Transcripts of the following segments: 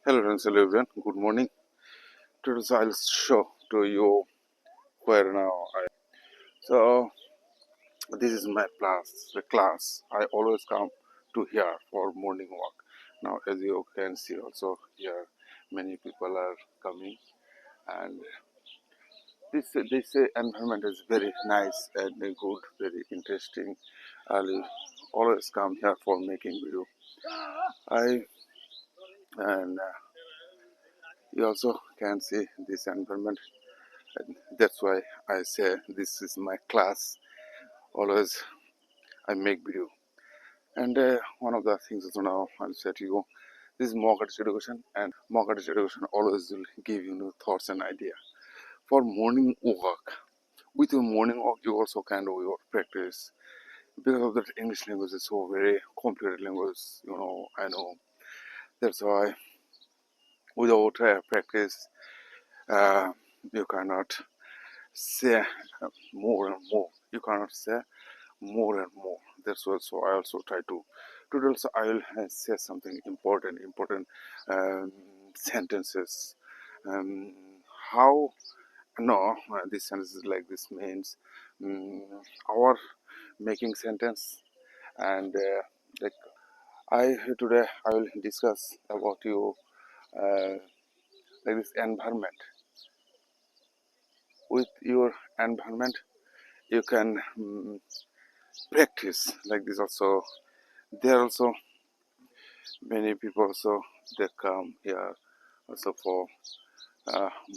Hello friends, hello everyone. Good morning. Today I'll show to you where now I. So this is my class. The class I always come to here for morning walk. Now as you can see also here many people are coming, and this environment is very nice and good, very interesting. I'll always come here for making video. I and you also can see this environment. And that's why I say this is my class. Always I make video. And one of the things also now I'll say to you, this is mock artist education, and mock artist education always will give you new thoughts and idea. For morning walk, with your morning walk you also can do your practice. Because of that English language is so very complicated language, I know. That's why without practice, uh, you cannot say more and more. You cannot say more and more. That's why so I also try to today also I will say something important sentences. um, how no this sentences like this means um, our making sentence, and like I today I will discuss about you uh, like this environment. With your environment you can practice like this also. There also many people also they come here also for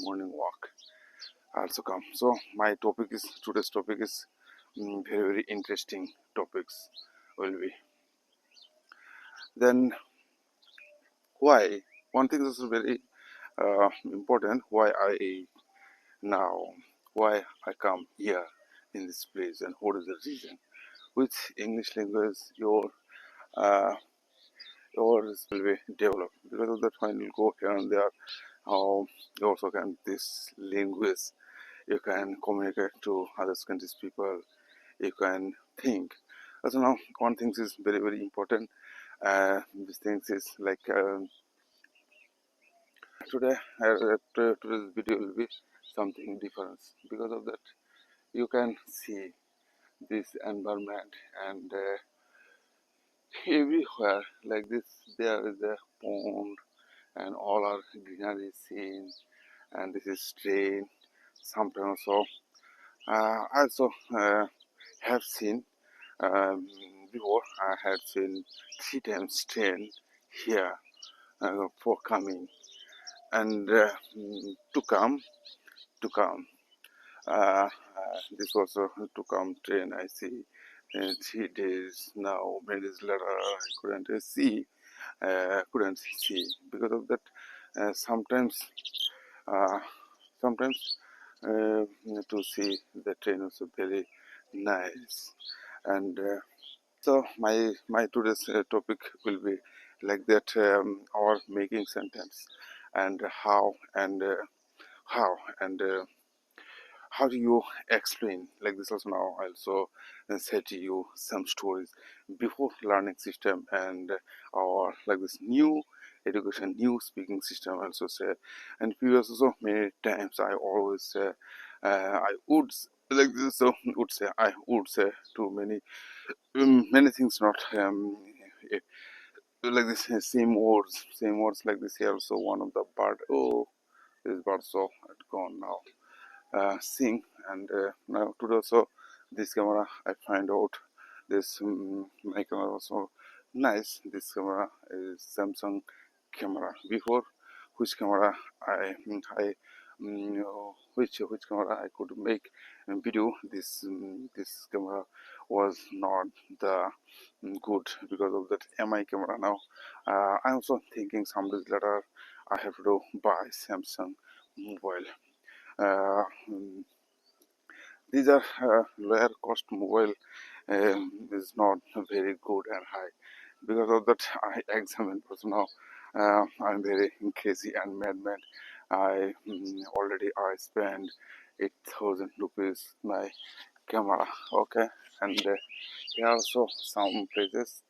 morning walk also come. So my topic is today's topic is very interesting topics will be. Then why one thing is very important, why I now why I come here in this place, and what is the reason. With English language uh, yours will be developed. Because of that when you go here and there, you also can this language, you can communicate to other countries people, you can think. Also now one thing is very important. These things is like today today's video will be something different. Because of that you can see this environment, and everywhere like this there is a pond and all are greenery scenes, and this is train. Sometimes also I also have seen um, before. I had seen 3 times train here for coming, and to come this was to come train I see 3 days now. Many days later I couldn't see. Because of that sometimes uh, sometimes to see the train also very nice. And so my today's topic will be like that, our making sentence, and how and how do you explain like this. Also now I also say to you some stories before learning system, and our like this new education new speaking system also say. And previous also many times I always say I would like this, so I would say to many things not eh, like this same words like this here. Also one of the bird, oh, this bird so gone now, sing. And now today also this camera I find out this my camera also nice. This camera is Samsung camera. Before which camera which camera I could make a video, this camera was not the good. Because of that mi camera now I'm also thinking some days later I have to buy Samsung mobile. uh, mm, these are lower cost mobile, is not very good and high. Because of that I examine also now. I'm very crazy and madman. Already I spend 8,000 rupees my camera. Okay. And here also some places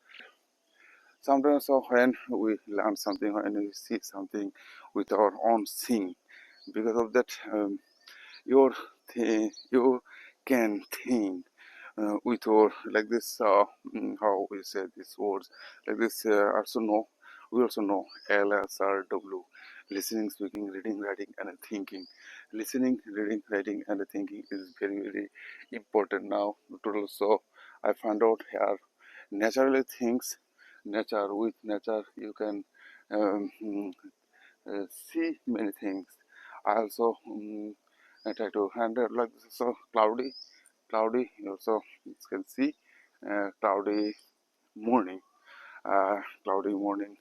Sometimes when we learn something, when we see something with our own seeing, because of that, your you can think with your like this. How we say these words like this. Also know we also know LSRW: listening, speaking, reading, writing, and thinking. Listening, reading, writing, and thinking is very important now. So I found out here naturally things nature with nature you can um, see many things. I also I try to handle like this is so cloudy you also you can see cloudy morning cloudy morning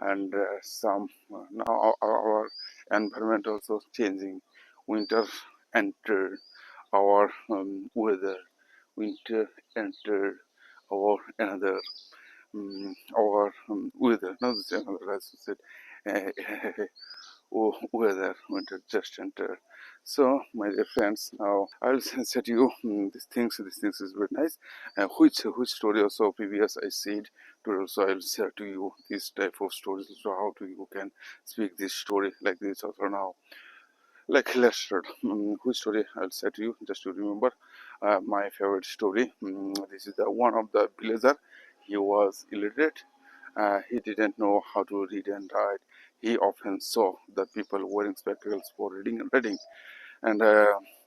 and some now our environment also changing. Winter entered our weather. Winter entered our another our weather, not the same as you said, uh, weather, winter just enter. So, my dear friends, now I'll set you these things. These things is very nice. Which story also previous I said to also I'll share to you this type of stories. So how to you can speak this story like this also now. Like let's start. Which story I'll say to you just to remember my favorite story. This is the one of the villager. He was illiterate. He didn't know how to read and write. He often saw the people wearing spectacles for reading and writing. And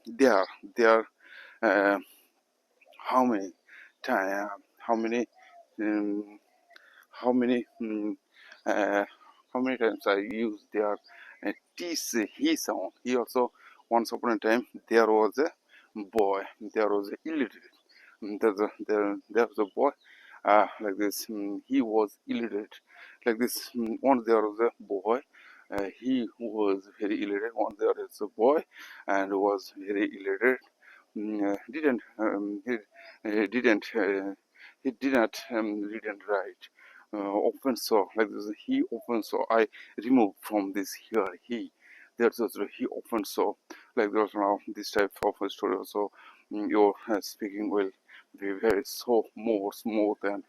there, uh, how many time, how many um, how many uh, how many times I used their tease he sound. He also once upon a time there was a boy, there was a illiterate. There was a boy like this. He was illiterate. Like this. Once there was a boy. He was very illiterate. Once there was a boy, and was very illiterate. Didn't he did not read and write. Often saw like this. He often saw. I removed from this here. That's also he often saw like there's now this type of a story. Also, your speaking will be very so more smooth and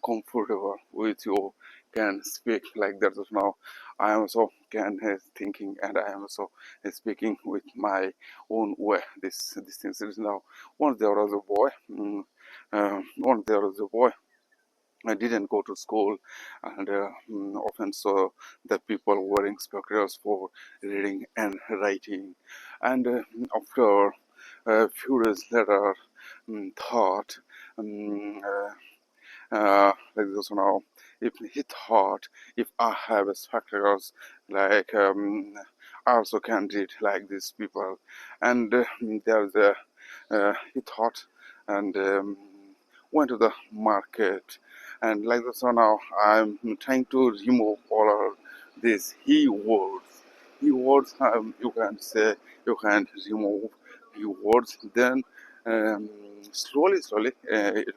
comfortable with you can speak like that. Also now, I am also can thinking and I am also speaking with my own way. This thing is now. Once there was a boy. Once there was a boy. I didn't go to school, and often saw the people wearing spectacles for reading and writing. And after a few days later, thought like this now. If he thought if I have spectacles, like I also can read like these people, and there's a he thought and went to the market, and like this so now I'm trying to remove all of these he words. He words you can say you can remove he words then um, slowly it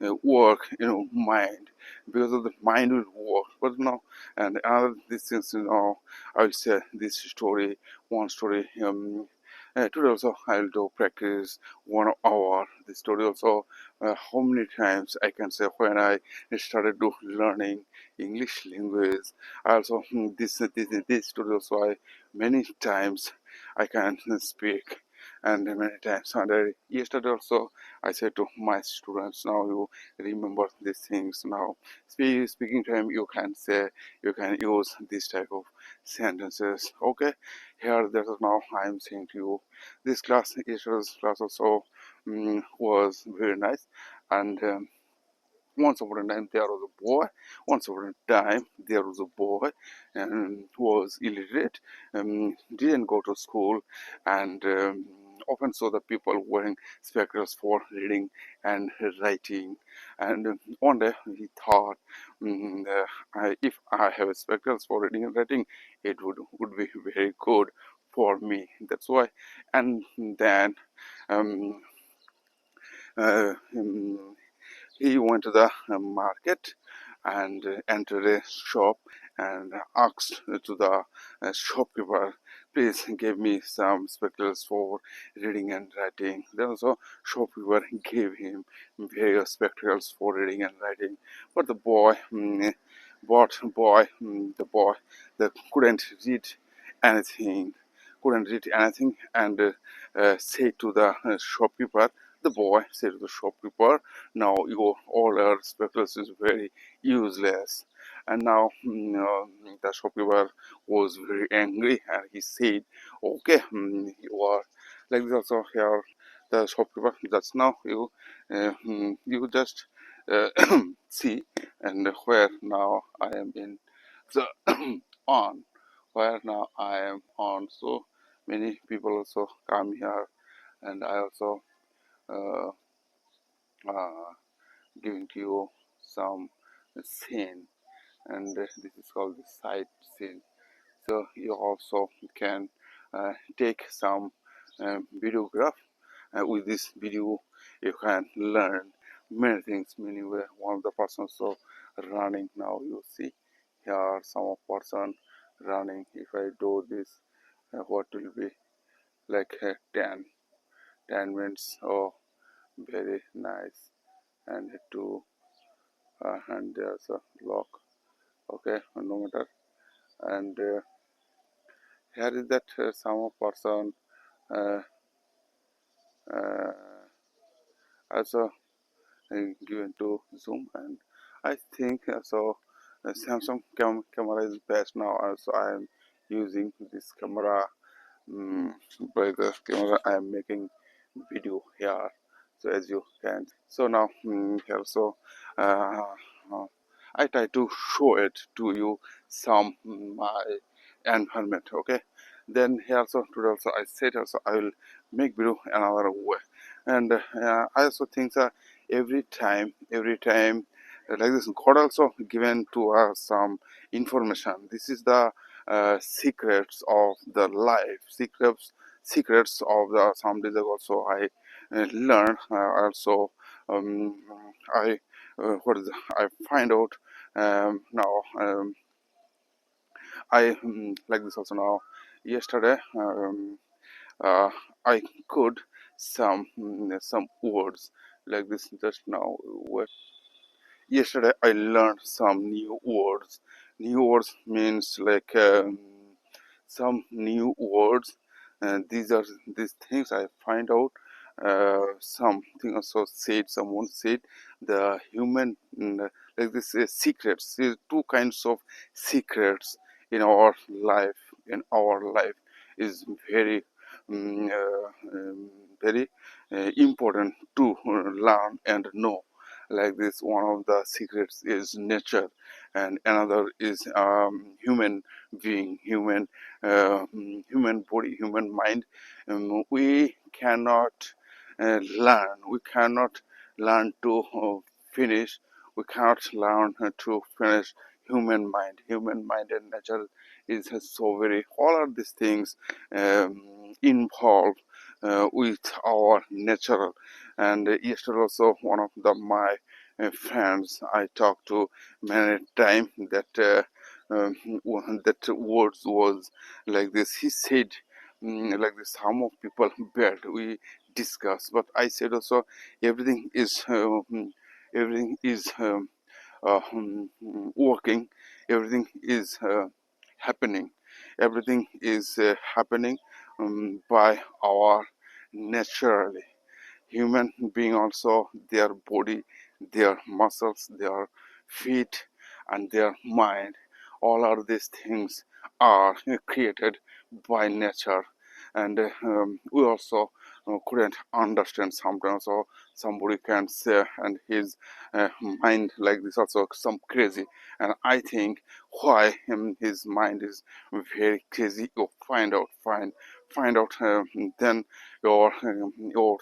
will work mind because of the mind will work but now and other this is I will say this story one story today also I'll do practice 1 hour this story also how many times I can say when I started to learning English language I also this story also I many times I can speak and many times and yesterday also I said to my students, now you remember these things. Now, speaking time, you can say, you can use this type of sentences. Okay, here that is now I am saying to you. This class, yesterday's class also was very nice, and once upon a time there was a boy. Once upon a time there was a boy and who was illiterate, didn't go to school, and often saw the people wearing spectacles for reading and writing. And one day he thought, if I have spectacles for reading and writing, it would be very good for me. That's why. And then um, uh, um, he went to the market and entered a shop and asked to the shopkeeper, please give me some spectacles for reading and writing. Then also shopkeeper gave him various spectacles for reading and writing, but the boy the boy that anything couldn't read anything, and said to the shopkeeper, the boy said to the shopkeeper, now your order spectacles is very useless. And now the shopkeeper was very angry, and he said, okay, you are like this also here. The shopkeeper, that's now you just uh, see, and where now I am in the on, where now I am on. So many people also come here, and I also uh, uh, giving to you some scene, and this is called the sight scene. So you also can take some videograph. With this video, you can learn many things. Many way. One of the persons so running now. You see here some of person running. If I do this, what will be like 10 minutes? Oh, very nice. And to and there's a lock. Okay, no matter. And here is that some person uh, uh, also given to zoom, and I think so Samsung camera is best now. Also I am using this camera. mm, by the camera I am making video here, so as you can. So now here, so uh, uh, I try to show it to you some my environment. Okay, then here also today also I said also I will make video another way. And I also think that every time like this, God also given to us some information. This is the secrets of the life, secrets of the some days ago. Also I learned also I what is I find out now. I like this also now. Yesterday, uh, I could some words like this just now. Yesterday, I learned some new words. New words means like some new words, and these are these things I find out. Something also said, someone said the human like this secrets. There's two kinds of secrets in our life. In our life is very very important to learn and know. Like this, one of the secrets is nature, and another is human being, human body, human mind. We cannot learn to finish. We cannot learn to finish human mind and nature is so very, all of these things involved with our natural. And yesterday also one of my friends I talked to many time that that words was like this. He said like this, some of people bad we discuss, but I said also everything is everything is working, everything is happening, everything is happening by our naturally. Human being also, their body, their muscles, their feet, and their mind, all of these things are created by nature. And we also couldn't understand sometimes, or somebody can say and his mind like this also some crazy. And I think why his mind is very crazy, you find out, then your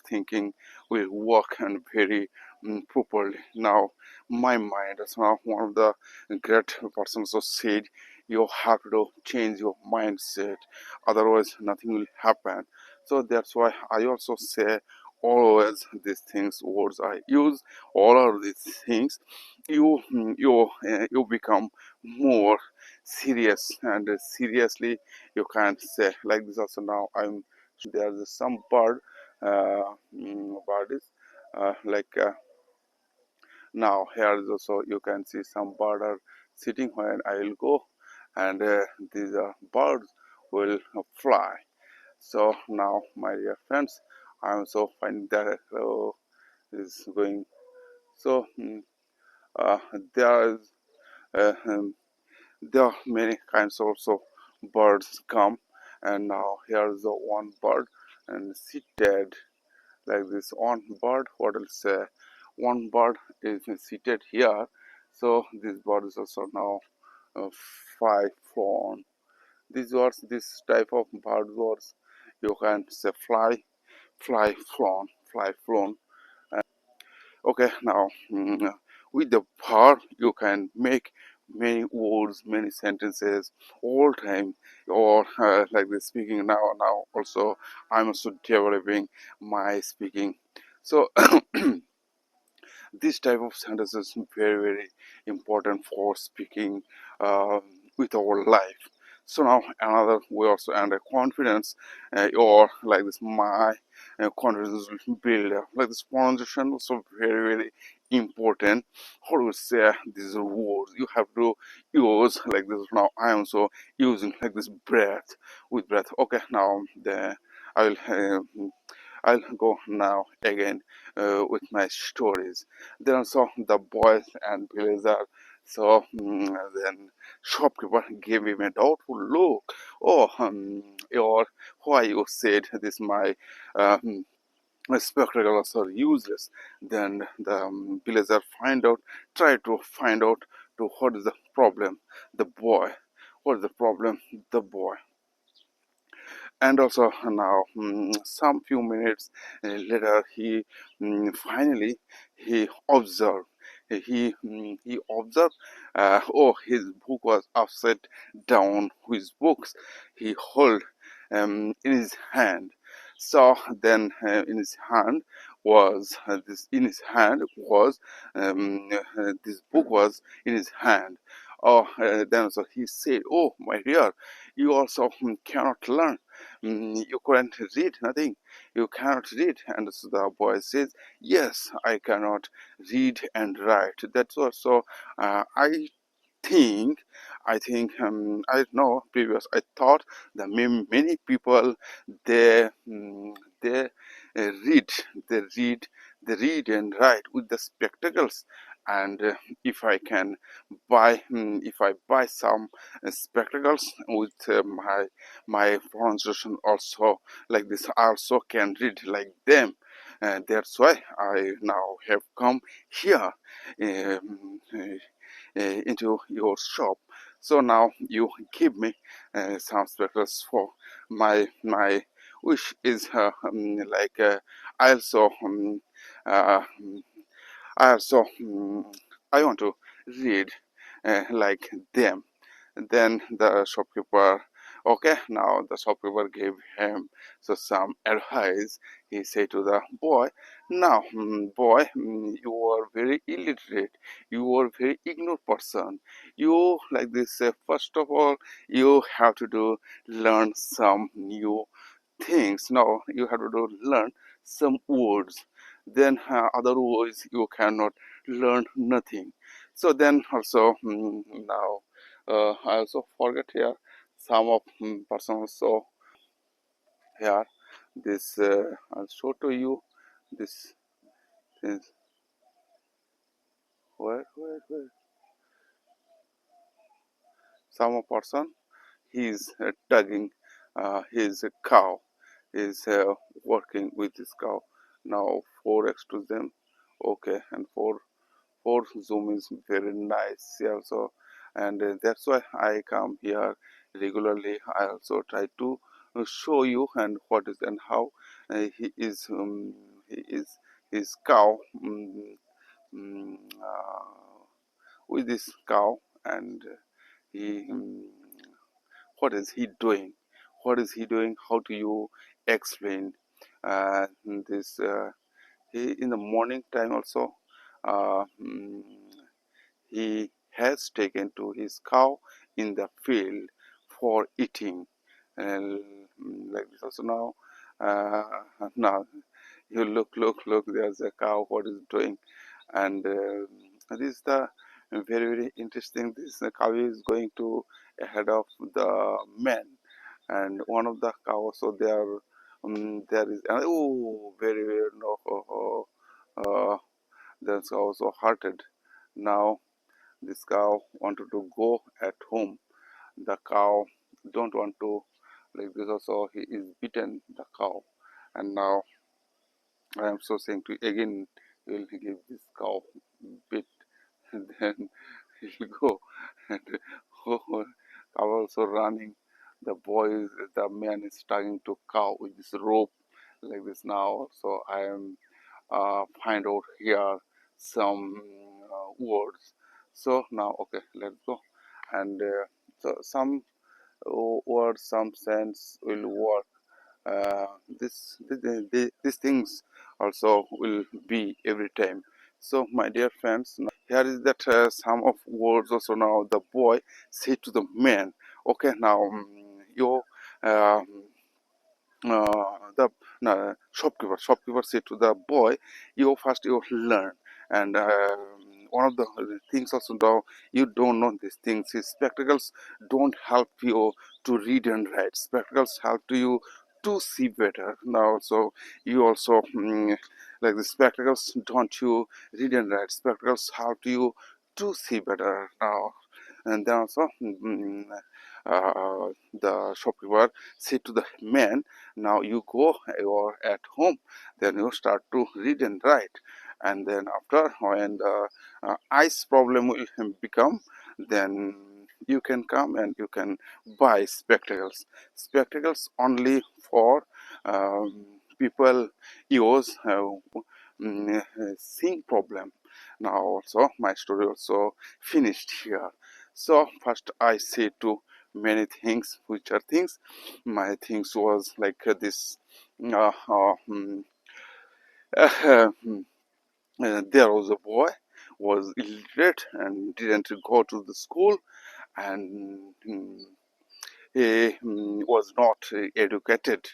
thinking will work and very properly. Now, my mind is now one of the great persons who said you have to change your mindset, otherwise nothing will happen. So that's why I also say always these things, words I use, all of these things you become more serious, and seriously you can't say like this. Also now there's some bird is like now here is also you can see some bird are sitting when I will go, and these birds will fly. So now my dear friends, I am so finding that is going. So uh, there is uh, um, there are many kinds also birds come, and now here is the one bird and seated like this. One bird, what will say? One bird is seated here. So this bird is also now five flown. These words, this type of bird words, you can say fly, flown, fly, flown. Okay, now with the verb you can make many words, many sentences all time, or like this speaking now. Also, I'm also developing my speaking. So this type of sentence is very important for speaking uh, with our life. So now another way also under confidence, or like this my confidence will build like this pronunciation also very important. How to say these words you have to use like this. Now I am also using like this breath with breath. Okay, now the I will I'll go now again with my stories. Then also the boys and villager. So then shopkeeper gave him a doubtful look. Oh, or why you said this my spectacles are useless. Then the villager try to find out to what is the problem. The boy, what is the problem? The boy. And also now some few minutes later finally he observed he observed oh, his book was upside down. His books he held in his hand. So then in his hand was this in his hand was this book was in his hand. Oh, then so he said, oh my dear, you also cannot learn. You couldn't read nothing. You cannot read. And so the boy says, yes, I cannot read and write. That's also think I know previous I thought that many people they they read they read they read and write with the spectacles. And if I can if I buy some spectacles with my pronunciation also like this, I also can read like them. And that's why I now have come here into your shop. So now you give me some spectacles for my wish is like I also uh, I also I want to read like them. Then the shopkeeper, okay, now the shopkeeper gave him so some advice. He said to the boy, now, boy, you are very illiterate. You are very ignorant person. You like this. First of all, you have to learn some new things. Now you have to learn some words. Then otherwise you cannot learn nothing. So then also now I also forget here some of person also here this I'll show to you this is where some person he is tugging his cow is working with his cow. Now 4x to them, okay, and 4 zoom is very nice also. And that's why I come here regularly. I also try to show you and what is and how he is his cow mm, uh, with this cow. And he what is he doing, how do you explain this he in the morning time also uh, mm, he has taken to his cow in the field for eating. And like this also now, now you look, there's a cow, what is it doing? And this is the very interesting. This cow is going to ahead of the man, and one of the cows, so there is, oh, very no, that's also hearted. Now this cow wanted to go at home. The cow don't want to, like this also, he is beaten the cow, and now I am so saying to again, he will give this cow bit, and then he'll go, and oh, cow also running. The man is tying to cow with this rope like this now. So I am find out here some words. So now, okay, let's go. And so some words, some sense will work. These things also will be every time. So my dear friends, now here is that some of words also. Now the boy said to the man, okay, now you uh, the shopkeeper said to the boy, you first you learn. And one of the things also, now you don't know these things. His spectacles don't help you to read and write. Spectacles help to you to see better. Now so you also like the spectacles don't you read and write. Spectacles help you to see better now. And then also the shopkeeper said to the man, now you go, you're at home, then you start to read and write. And then after, when the eyes problem will become, then you can come and you can buy spectacles only for people use seeing problem. Now also my story also finished here. So first I say to many things, which are things, my things was like this uh, uh, mm, there was a boy was illiterate and didn't go to the school, and he was not educated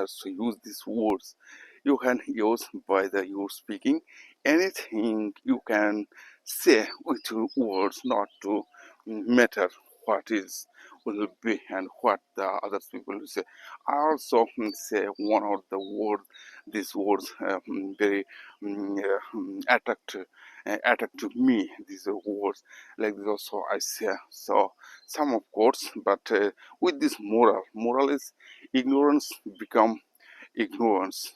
as to use these words. You can use by the you speaking anything you can say with your words, not to matter what is will be and what the other people will say. I also say one of the words, these words very attract to me, these words like this also I say. So some of course, but with this moral is ignorance become ignorance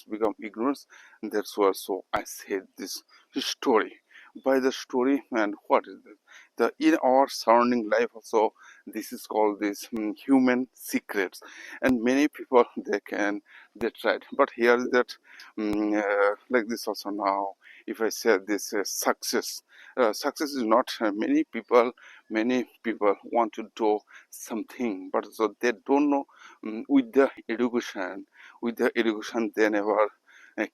become ignorance. And that's why so I said this story. By the story, and what is this, the in our surrounding life also, this is called this human secrets. And many people they tried, but here is that like this also. Now if I say this success is not many people want to do something, but so they don't know. With the education they never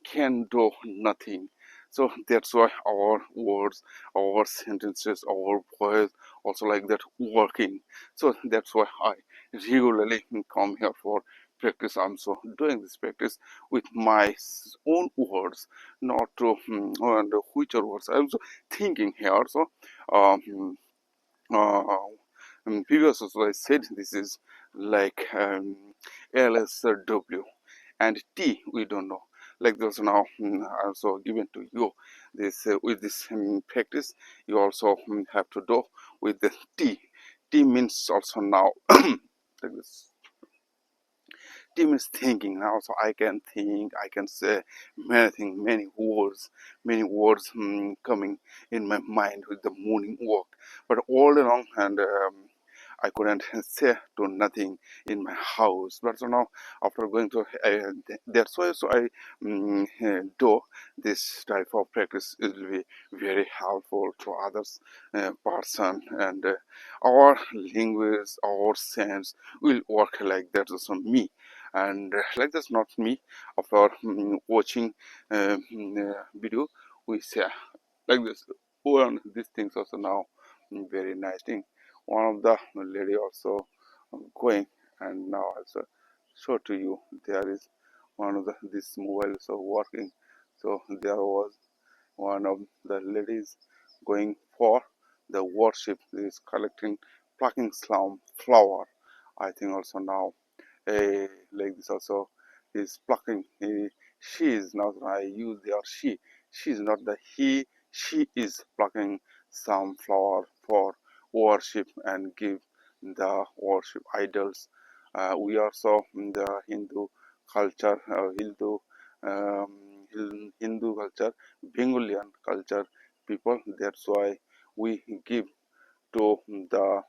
can do nothing. So that's why our words, our sentences, our voice also like that working. So that's why I regularly come here for practice. I'm so doing this practice with my own words, not to and which are words I'm also thinking here. So um, uh, previous also I said this is like LSW and T we don't know. Like those now also given to you this with this practice you also have to do with the T. T means also now like this. Team is thinking now, so I can think, I can say many things, many words coming in my mind with the morning walk. But all along, and I couldn't say to nothing in my house. But so now, after going to that's why so I do this type of practice. It will be very helpful to others person, and our language, our sense will work like that. Also me, and like that's not me. After watching video, we say like this. one these things also now very nice thing. One of the lady also going, and now also show to you there is one of the this mobile so working. So there was one of the ladies going for the worship is collecting plucking slum flower. I think also now like this also is plucking. She is not. I use the or she is not the he. She is plucking some flower for worship and give the worship idols. We also in the Hindu culture, Hindu culture, Bengalian culture people. That's why we give to the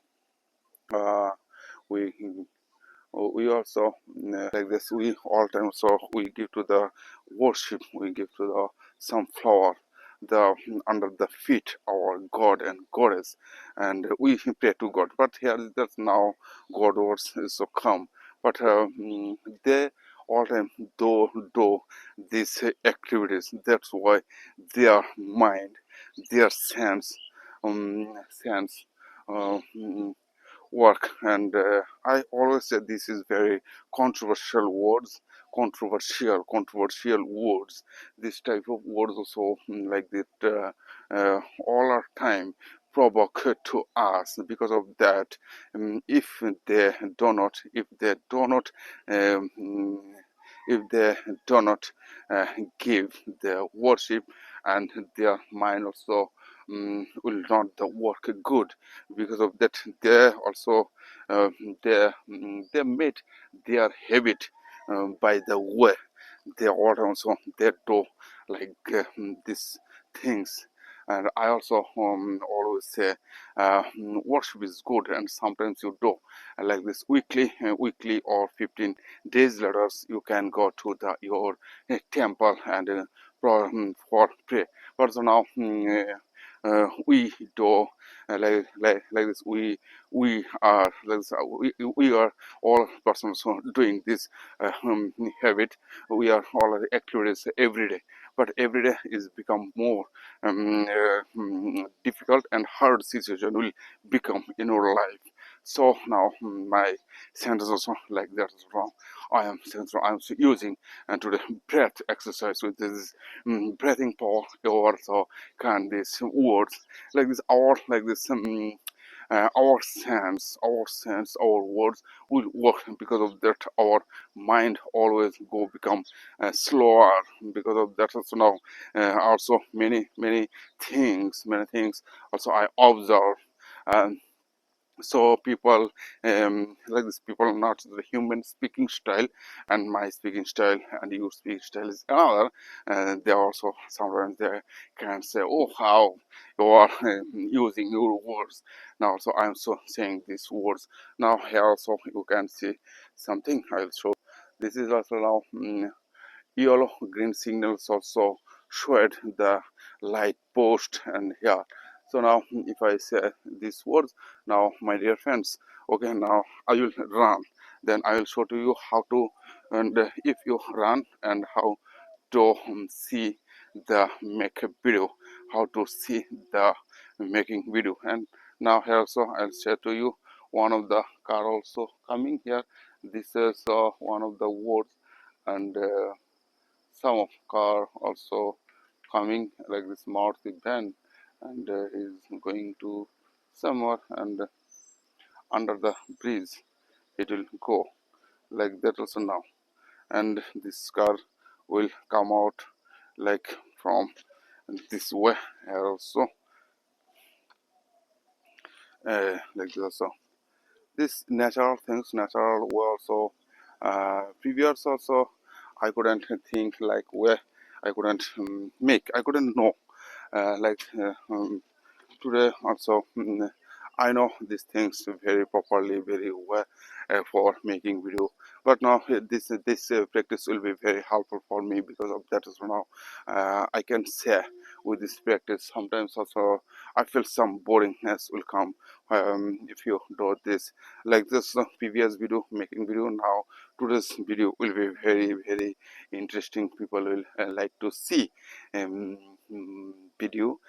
we we also like this we all time so we give to the worship, we give to the some flower the under the feet our god and goddess, and we pray to god. But here that's now god words is so come, but they all time do these activities. That's why their mind, their sense uh, mm, work. And I always say this is very controversial words, controversial words. This type of words also like that all our time provoke to us. Because of that, if they do not um, mm, if they do not give their worship, and their mind also will not the work good. Because of that they also uh, they made their habit by the way they all also they do like these things. And I also always say worship is good, and sometimes you do like this weekly or 15 days later you can go to the your temple and for pray. But so now we do like this we are like this, we are all persons who are doing this habit. We are all activities every day, but every day is become more difficult and hard situation will become in our life. So now my sentence also like that is wrong. I'm using and to the breath exercise with this breathing power also can these words like this or like this our words will work. Because of that our mind always go become slower. Because of that also now also many things also I observe. um, so people like this people not the human speaking style and my speaking style and your speaking style is another. They also sometimes they can say, oh, how you are using your words. Now so I'm so saying these words. Now here also you can see something I'll show. This is also now yellow green signals also showed the light post and here. So now if I say these words, now my dear friends, okay, now I will run, then I will show to you how to. And if you run and how to see the make a video, how to see the making video. And now here also I'll share to you one of the car also coming here. This is one of the words. And some of car also coming like this Maruti van, and is going to somewhere, and under the bridge it will go like that also now. And this car will come out like from this way here also like this also. This natural things, natural way also previous also I couldn't think like where I couldn't make, I couldn't know today also I know these things very properly very well for making video. But now this practice will be very helpful for me. Because of that is now I can say with this practice sometimes also I feel some boringness will come if you do this like this previous video making video. Now today's video will be very interesting. People will like to see um, video.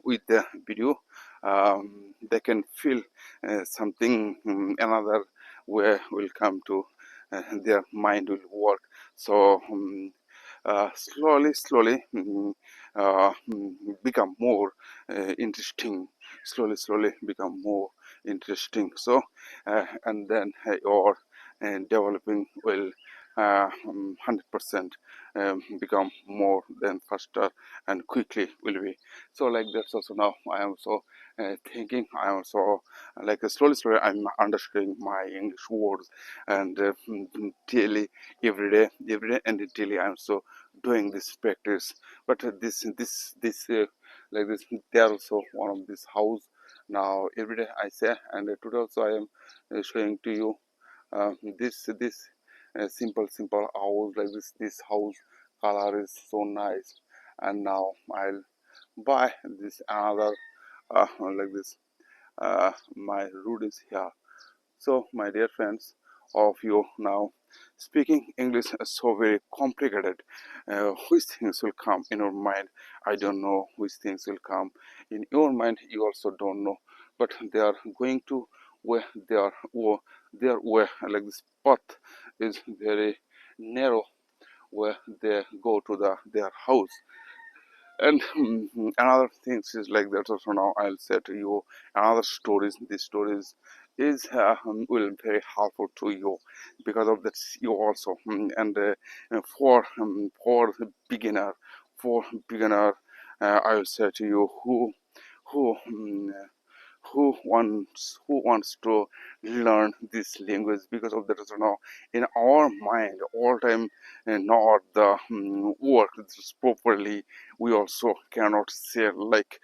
With the video, they can feel something, another way will come to their mind will work. So slowly become more interesting. Slowly become more interesting. So and then your developing will 100% become more than faster and quickly will be. So like that's also now I am so thinking. I am so like slowly I'm understanding my English words, and daily, every day and daily I'm so doing this practice. But this like this, they are also one of this house. Now every day I say, and today also I am showing to you this simple house like this house color is so nice. And now I'll buy this another like this my root is here. So, my dear friends, of you now speaking English is so very complicated. Which things will come in your mind? I don't know which things will come in your mind. You also don't know, but they are going to where they are. Their way like this path is very narrow where they go to their house. And another thing is like that also now I'll say to you another stories. These stories is will very helpful to you because of that you also and for beginner I will say to you who who wants to learn this language because of that is now in our mind all time and not the work just properly. We also cannot say like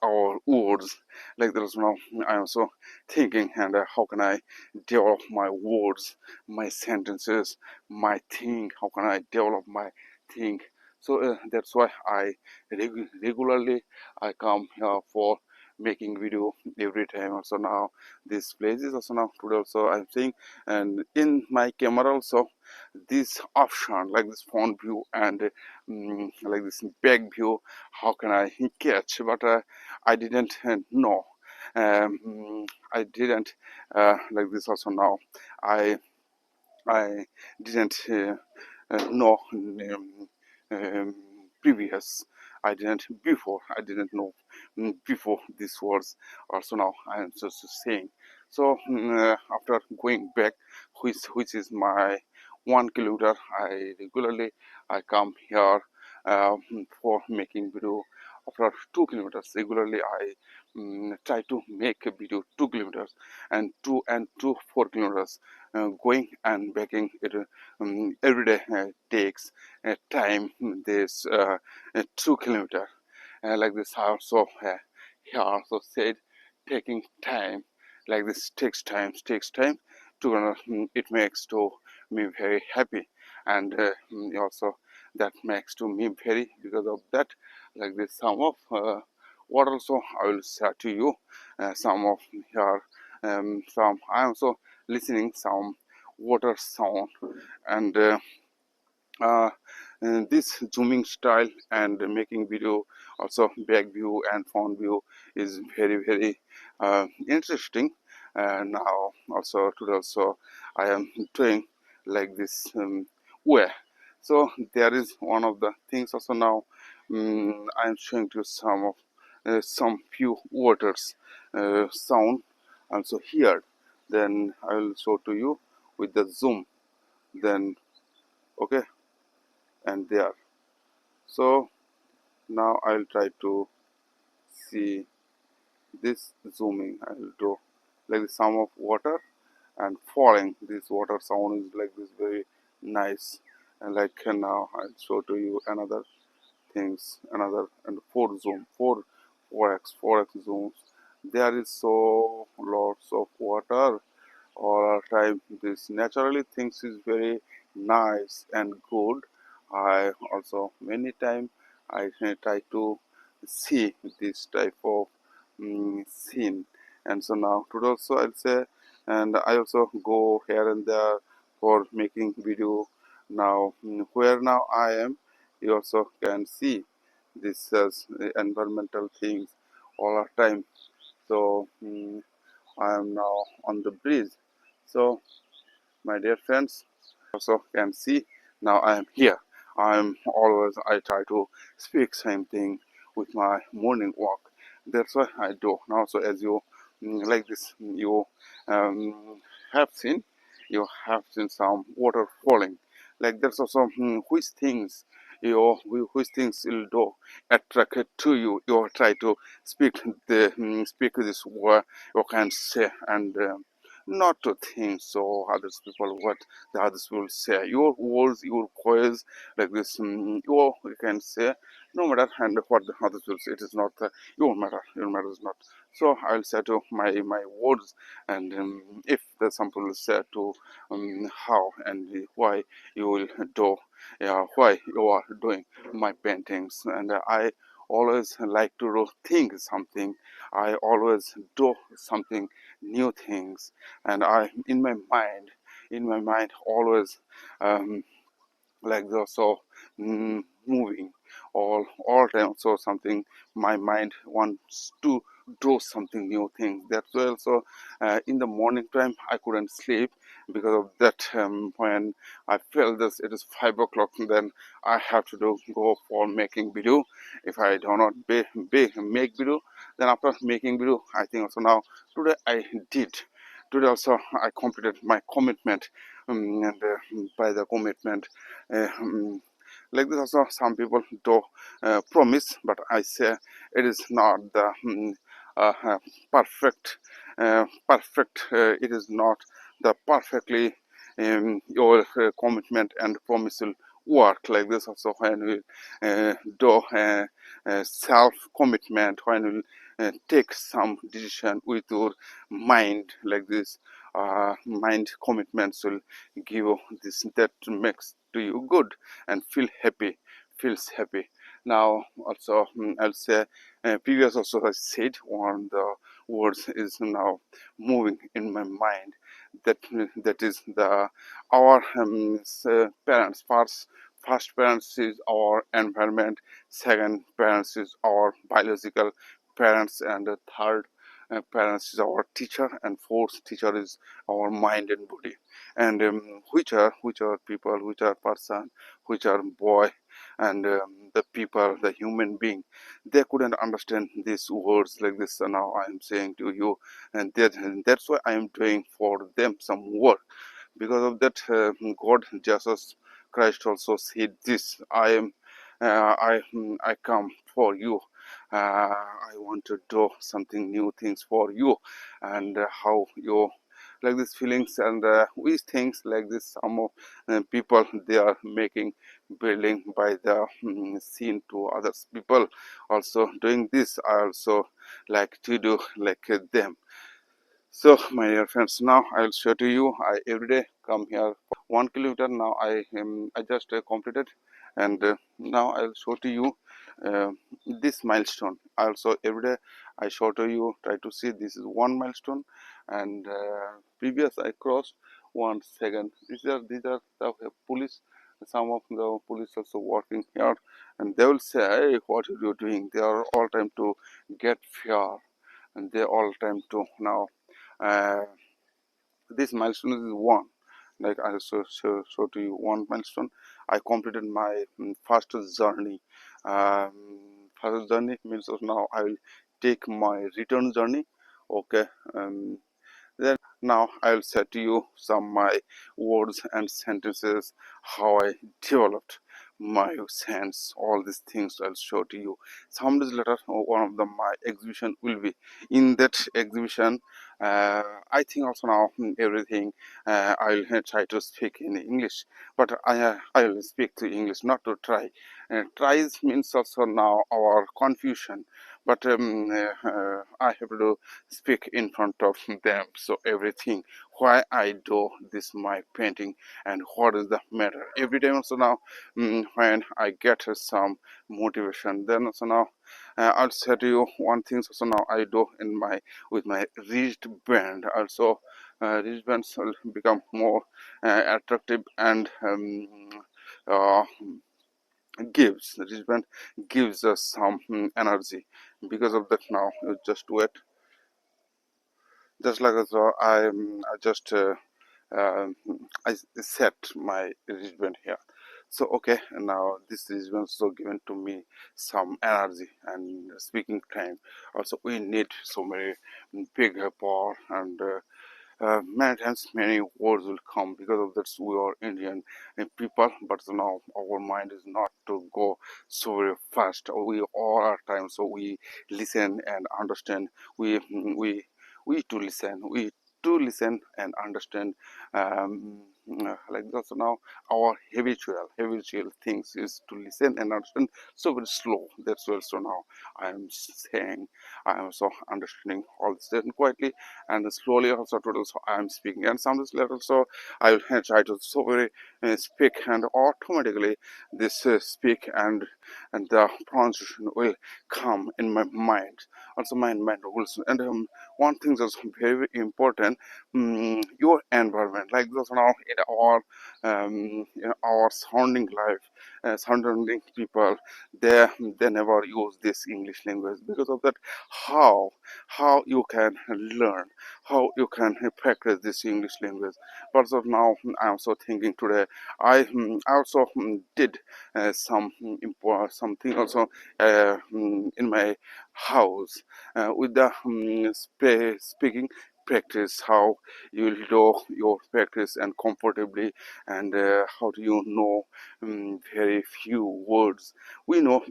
our words like there is now. I am also thinking and how can I develop my words, my sentences, my thing, how can I develop my thing. So that's why I regularly I come here for making video every time. Also now this place is also now today also I'm saying, and in my camera also this option like this front view and like this back view, how can I catch, but I didn't know. I didn't like this also now I didn't know um, previous. I didn't know before these words. Also now I am just saying. So after going back, which is my 1 kilometer, I regularly I come here for making video. After 2 kilometers, regularly I try to make a video 2 kilometers and 4 kilometers going and backing it every day takes time. This 2 kilometer like this also he also said taking time like this takes time to it makes to me very happy. And also that makes to me very because of that like this some of what also I will share to you some of here some I am also listening some water sound. And uh, this zooming style and making video also back view and front view is very interesting. Now also today also I am doing like this way. So there is one of the things also now I am showing to some of some few waters sound also here. Then I will show to you with the zoom. Then okay, and there. So now I'll try to see this zooming. I'll do like the sound of water and falling. This water sound is like this very nice. And like now I'll show to you another things, another and four x zooms. There is so lots of water all time. This naturally things is very nice and good. I also many time I try to see this type of scene. And so now today also I'll say, and I also go here and there for making video. Now where now I am, you also can see this environmental things all our time. So I am now on the bridge. So my dear friends also can see now I am here. I try to speak same thing with my morning walk. That's what I do now. So as you like this, you um, have seen, you have seen some water falling. Like that's also which things which things will do attracted to you. You try to speak speak this word you can say and. Not to think so others people what the others will say your words your voice like this you can say no matter and what the others will say it is not your matter is not so I'll say to my words and if the sample will say to how and why you will do why you are doing my paintings and I always like to think something I always do something new things and I in my mind always um, like the so moving all time so something my mind wants to do something new thing that's well so in the morning time I couldn't sleep because of that when I felt this it is 5 o'clock then I have to go for making video if I do not make video then after making video I think also now today I did today also I completed my commitment and by the commitment um, like this also some people do promise but I say it is not the perfect it is not the perfectly your commitment and promise will work like this also when we do self commitment when we take some decision with your mind like this mind commitments will give you this that makes to you good and feels happy now also I'll say previous also I said one the words is now moving in my mind that that is the our parents first parents is our environment second parents is our biological parents and the third parents is our teacher and fourth teacher is our mind and body and which are people which are person which are boy and the people the human being they couldn't understand these words like this so now I am saying to you and that's why I am doing for them some work because of that God Jesus Christ also said this I come for you I want to do something new things for you and how you like these feelings and these things like this some of people they are making building by the scene to others people also doing this I also like to do like them so my dear friends now I'll show to you I every day come here for 1 kilometer now I just completed and now I'll show to you uh, this milestone also every day I show to you try to see this is one milestone and previous I crossed 1 second these are the police some of the police also working here and they will say hey what are you doing they are all time to get fair and they all time to now uh, this milestone is one like I show to you one milestone I completed my first journey um, first journey means of now I will take my return journey okay then now I'll say to you some my words and sentences how I developed my sense all these things I'll show to you some days later one of the my exhibition will be in that exhibition I think also now everything I'll try to speak in English but I'll speak to English not to try tries means also now our confusion but I have to speak in front of them so everything why I do this my painting and what is the matter every time also now when I get some motivation then also now I'll say to you one thing also now I do in my with my wristband also wristbands will become more attractive and uh, gives the wristband gives us some energy. Because of that, now you just wait. Just like so I just um, I set my wristband here. So okay, now this wristband is so given to me some energy and speaking time. Also, we need so many big power and many times many words will come. Because of that we are Indian people, but now our mind is not to go so very fast. We all our time, so we listen and understand. We to listen, we to listen and understand. Like that. So now our habitual things is to listen and understand so very slow. That's well. So now I am saying, I am so understanding all this then quietly and slowly also total. So I am speaking and sometimes later, so I will try to so very speak, and automatically this speak and the pronunciation will come in my mind. Also my mind rules. And one thing that's very, very important, your environment. Like those now in our surrounding life, surrounding people, they never use this English language. Because of that, how you can learn, how you can practice this English language. But of now I'm also thinking today, I also did something also in my house with the speaking practice. How you will do your practice and comfortably, and how do you know very few words. We know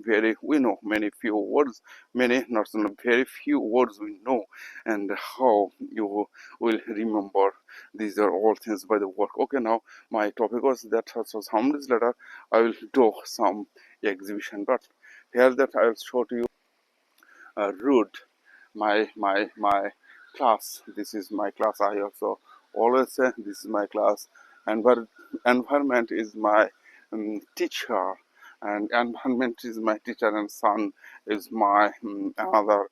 many few words, many not so very few words we know. And how you will remember. These are all things by the work. Okay, now my topic was that. So some days later I will do some exhibition, but here that I will show to you rude my class. This is my class. I also always say this is my class. Environment is my teacher, and environment is my teacher, and sun is my another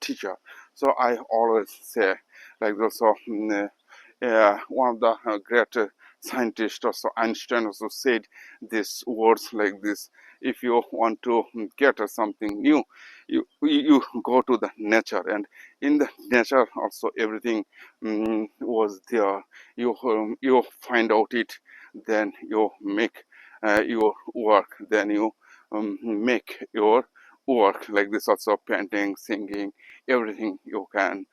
teacher. So I always say like this. So one of the great scientists, also Einstein, also said these words like this: if you want to get something new, you go to the nature, and in the nature also everything was there. You find out it, then you make your work, then you make your work. Like this also painting, singing, everything you can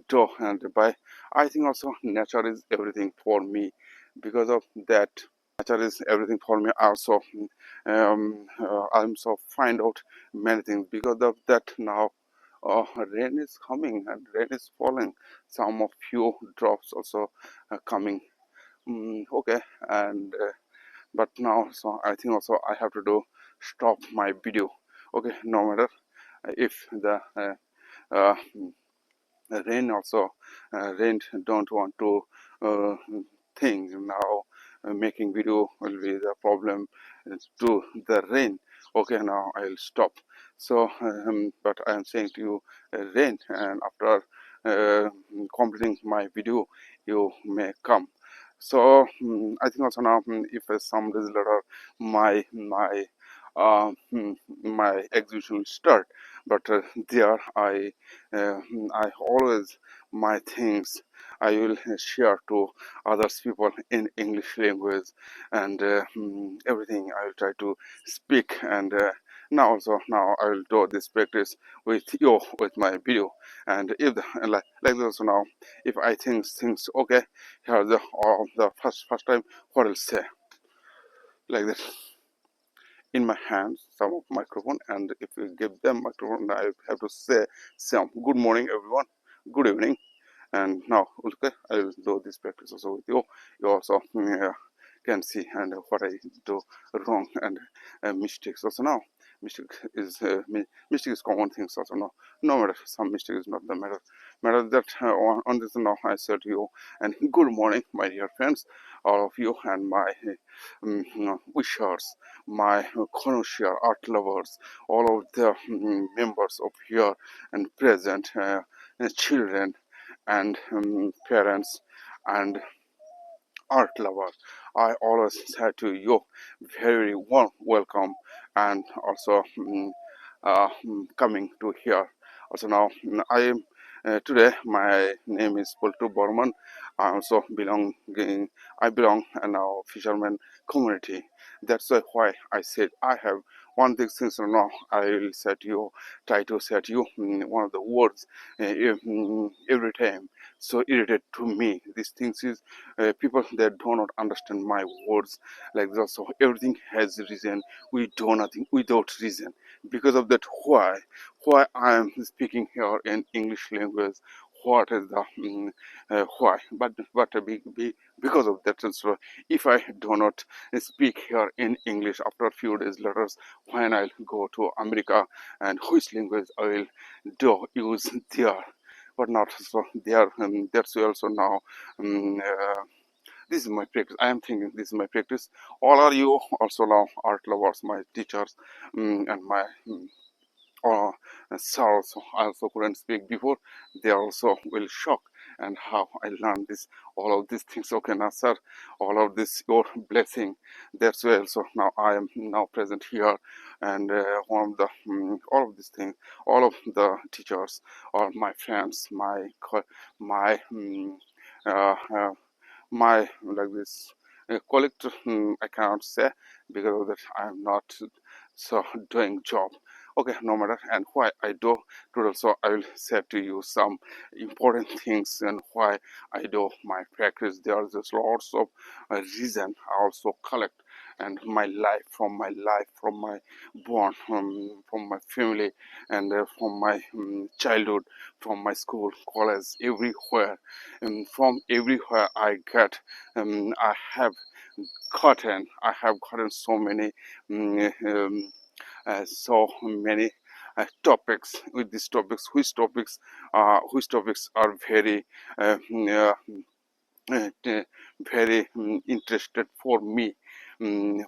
do. And by I think also nature is everything for me. Because of that, nature is everything for me also. I'm so find out many things. Because of that, now rain is coming and rain is falling. Some of few drops also coming. Okay, and but now so I think also I have to do stop my video. Okay, no matter if the uh, rain also rain don't want to uh, think now making video will be the problem to the rain. Okay, now I'll stop. So but I am saying to you, rain, and after completing my video you may come. So I think also now if some days later my exhibition will start. But there uh, I always my things I will share to others people in English language, and everything I will try to speak. And now also now I will do this practice with you with my video. And if like this now, if I think things okay, here the first time what I'll say like this. In my hands some of microphone, and if you give them microphone I have to say some good morning everyone, good evening. And now okay, I will do this practice also with you. You also can see and what I do wrong, and mistakes also. Now mistake is mistake is common things also. No matter some mistake is not the matter that on this now I said to you, and good morning my dear friends, all of you, and my wishers, my connoisseur art lovers, all of the members of here and present, children and parents, and art lover, I always say to you, very warm welcome, and also coming to here. Also now, I am today. My name is Pultu Borman. I also I belong in our fisherman community. That's why I said I have one thing since now I will say to you, try to say to you one of the words every time. So irritated to me. These things is people that do not understand my words like this. So everything has reason. We do nothing without reason. Because of that, why I am speaking here in English language. What is the why? Because of that, so if I do not speak here in English after a few days later, when I'll go to America, and which language I will do use there, but not so there. That's also now. Um, uh, this is my practice. I am thinking this is my practice. All are you also now art lovers, my teachers, and my or sir also, I also couldn't speak before. They also will shock and how I learned this, all of these things. Okay, now sir, all of this your blessing. That's why also now I am now present here, and one of the all of these things, all of the teachers, all my friends, my uh, uh, my like this collect I cannot say because of that I'm not so doing job. Okay, no matter, and why I do today also I will say to you some important things and why I do my practice. There are just lots of reason I also collect, and my life from my born from my family, and from my childhood, from my school, college, everywhere, and from everywhere I get I have gotten so many so many topics with these topics, which topics are very very interested for me,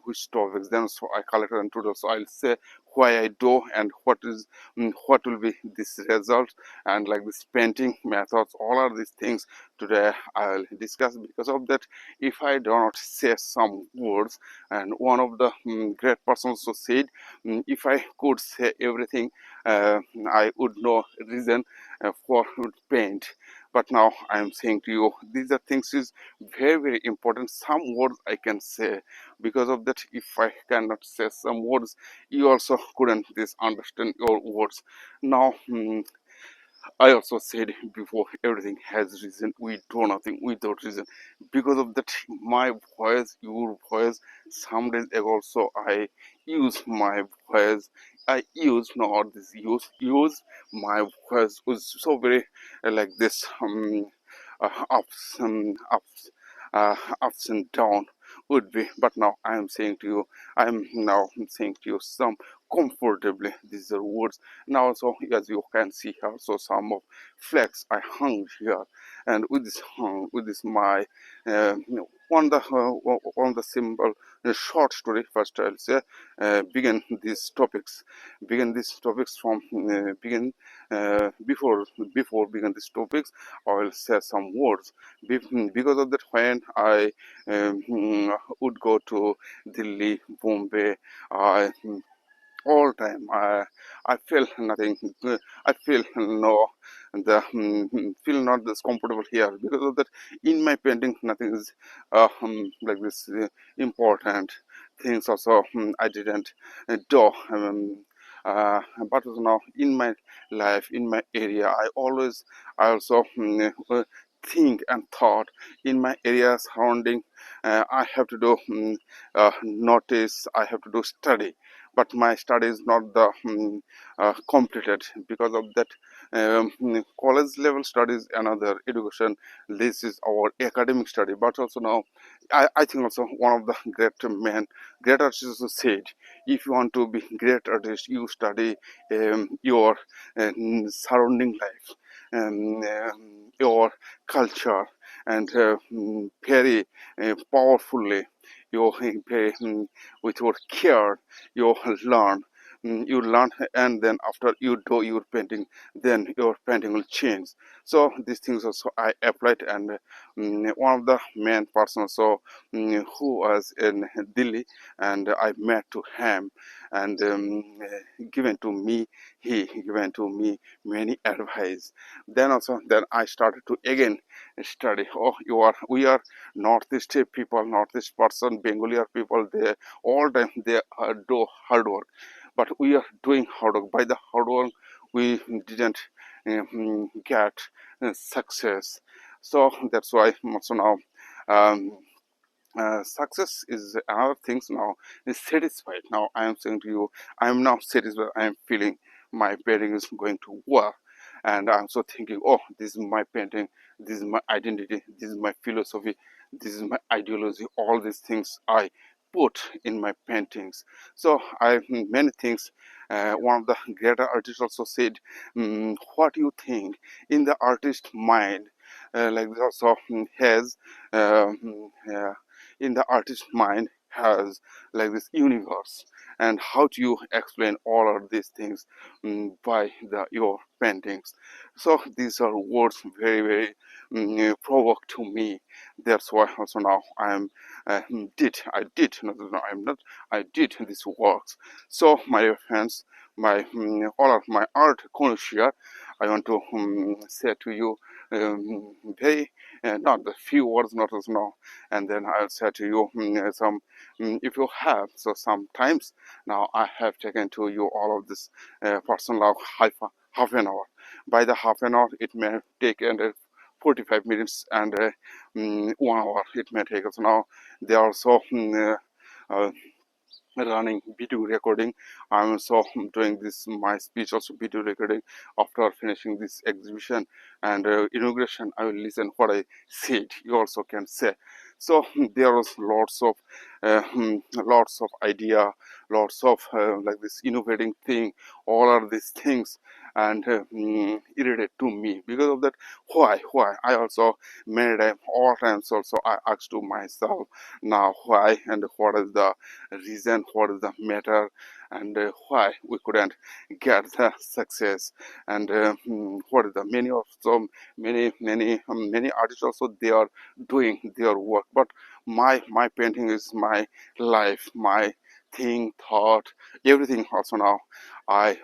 which topics. Then so I collected and today so I'll say why I do and what will be this result, and like this painting methods, all of these things today I'll discuss. Because of that, if I do not say some words, and one of the great persons who said, if I could say everything, I would know reason for paint. But now I am saying to you, these are things is very important. Some words I can say. Because of that, if I cannot say some words, you also couldn't this understand your words. Now I also said before, everything has reason. We do nothing without reason. Because of that, my voice, your voice, some days ago also I use my voice. I use not this use my voice was so very like this ups and down would be. But now I am saying to you, I am now saying to you some comfortably. These are words. Now also, as you can see here, so some of flags I hung here, and with this hung with this my on the symbol short story. First I'll say begin these topics from before begin these topics I will say some words. Because of that, when I would go to Delhi, Bombay, I all time I feel nothing. I feel no the feel not this comfortable here. Because of that, in my painting nothing is like this important things also I didn't do. But now in my life, in my area, I also think and thought in my area surrounding. I have to do notice. I have to do study, but my study is not the completed. Because of that, college level studies another education. This is our academic study. But also now I think also one of the great artists said, if you want to be great artist, you study your surrounding life, your culture, and very powerfully you very with your care you learn you learn, and then after you do your painting, then your painting will change. So these things also I applied, and one of the main person so who was in Delhi, and I met to him, and given to me, he given to me many advice. Then also then I started to again study. Oh, we are northeast people, northeast person, Bengali are people, they all time they do hard work, but we are doing hard work. By the hard work we didn't get success. So that's why also now um, success is another things now is satisfied. Now I am saying to you, I am now satisfied. I am feeling my painting is going to work, and I'm so thinking, oh, this is my painting, this is my identity, this is my philosophy, this is my ideology. All these things I put in my paintings. So I many things. One of the greater artists also said, "What you think in the artist mind, like this also has." Uh, mm, uh, in the artist's mind has like this universe, and how do you explain all of these things by your paintings? So these are words very very provoke to me. That's why also now I am did no, I'm not I did these works. So my friends, my all of my art connoisseur, I want to say to you very not the few words, not as now, and then I'll say to you some if you have. So sometimes now I have taken to you all of this personal half an hour. By the half an hour it may take 45 minutes, and 1 hour it may take us. Now they are also uh, running video recording. I'm also doing this my speech also video recording. After finishing this exhibition and inauguration, I will listen what I said. You also can say. So there was lots of idea, lots of like this innovating thing. All are these things, and irritate to me because of that. Why? I also many times, all times also I ask to myself now why and what is the reason, what is the matter, and why we couldn't get the success, and what is the many of so many artists also they are doing their work, but my painting is my life, my thing, thought, everything also now I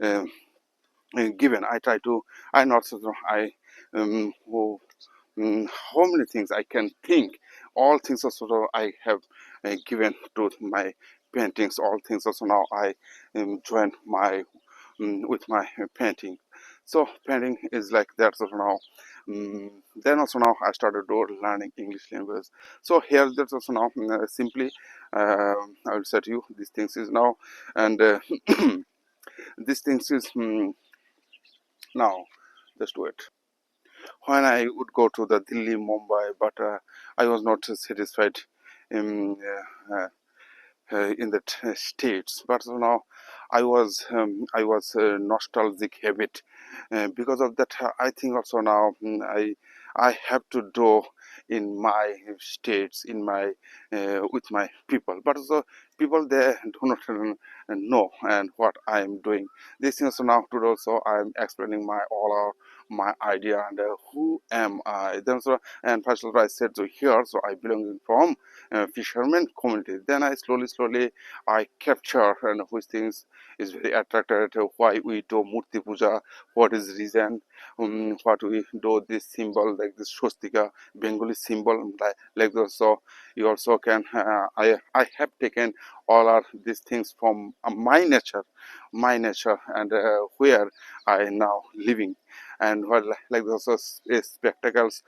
um, given. I try to I not so I who how many things I can think. All things also now I have given to my paintings. All things also now I join my with my painting. So painting is like that. So now, then also now I started learning English language. So here that's also now simply I will say to you these things is now, and these things is now. Just wait. When I would go to the Delhi, Mumbai, but I was not satisfied in in the states. But so now I was nostalgic a bit because of that. I think also now I have to do in my states, in my with my people. But also people they do not know and what I am doing. This thing also now today also I am explaining my all our my idea, and who am I. Then so and first of all I said so here, so I belong from fisherman community. Then I slowly I capture and which things is very attracted to why we do Murti Puja, what is reason, what we do this symbol like this Swastika Bengali symbol like this. So you also can I have taken all are these things from my nature, and where I now living, and what like also spectacles,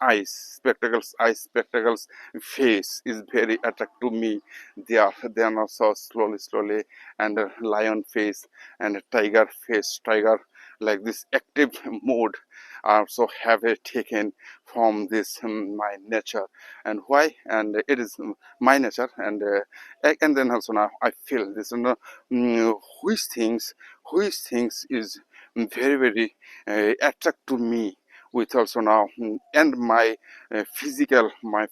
eyes spectacles face is very attractive to me. They are now so slowly, and a lion face and a tiger like this active mode also have taken from this my nature. And why, and it is my nature, and then also now I feel this which things is very very attract to me, with also now and my physical my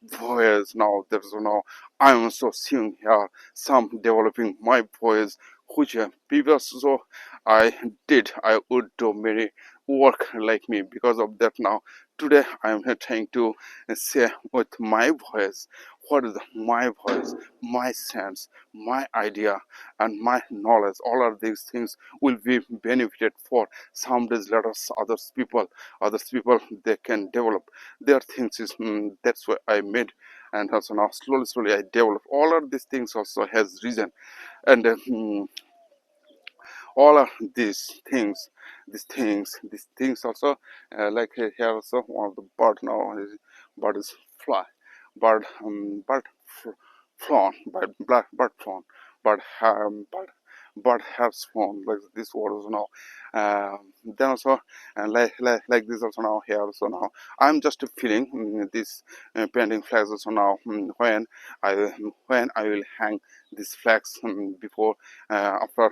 voice. Now there's now I'm also seeing here some developing my voice, which previous so I would do many work like me. Because of that, now today I am here trying to say with my voice what is my voice, my sense, my idea, and my knowledge. All of these things will be benefited for some days later. Others people they can develop their things. Is that's what I made. And also now slowly I develop all of these things also has reason. And all of these things also, like here also one of the bird. Now bird is fly, bird flown, bird flown, bird bird has flown, like this word is now. Then also, and like this also now here also now I'm just feeling this painting flags also now. When I will hang these flags before after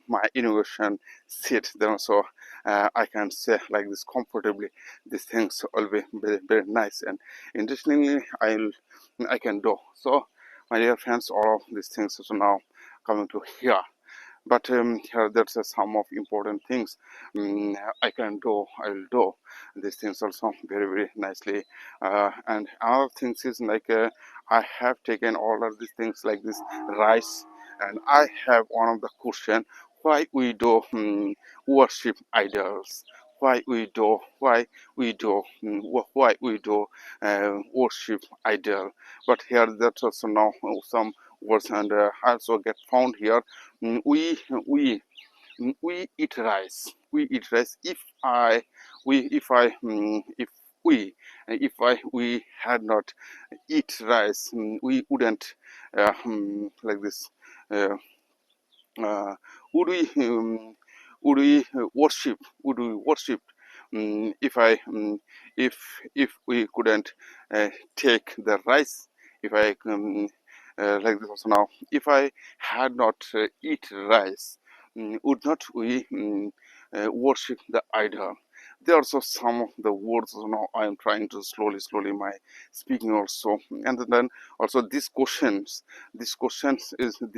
my innovation seat, then also I can say like this comfortably. These things will be very nice and interestingly I can do. So my dear friends, all of these things also now coming to here. But here there's some of important things I can do. I will do these things also very nicely. And other things is like I have taken all of these things like this rice, and I have one of the question: why we do worship idols? Why we do worship idol? But here that's also now some words, and also get found here. Mm, we eat rice. We eat rice. If I we had not eat rice, we wouldn't like this. Uh, uh, would we would we worship? Would we worship? If I if we couldn't take the rice, if I like this also now, if I had not eat rice, would not we worship the idol? There are also some of the words now I am trying to slowly my speaking also. And then also this question is questions, not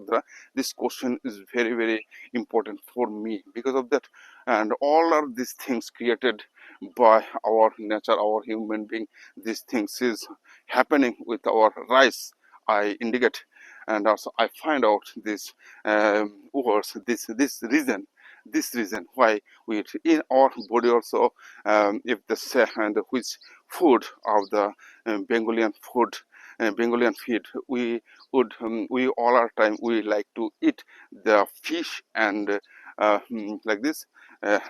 the this question is very important for me. Because of that, and all of these things created by our nature, our human being, these things is happening with our rice, I indicate. And also I find out this words, this reason why we eat in our body also. If the say and which food of the Bengalian feed, we all our time we like to eat the fish and like this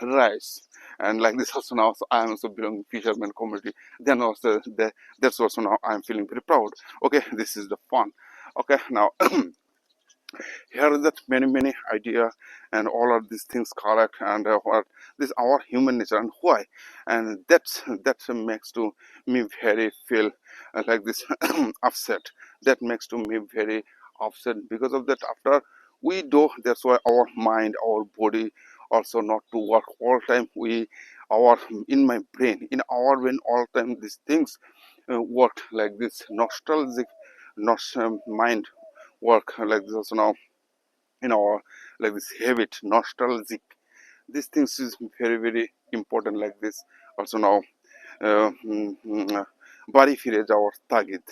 rice. And like this also now, so I am also belonging fisherman community. Then also that's also now I am feeling very proud. Okay, this is the fun. Okay, now here is that many idea and all of these things collect, and what this our human nature and why. And that makes to me very feel like this upset. That makes to me very upset. Because of that, after we do, that's why our mind, our body also not to work all time. We our in my brain, in our brain all time these things work like this nostalgic not mind work like this also now in our like this habit nostalgic. These things is very important like this also now. Bari ফিরে যাওয়ার তাগিদ.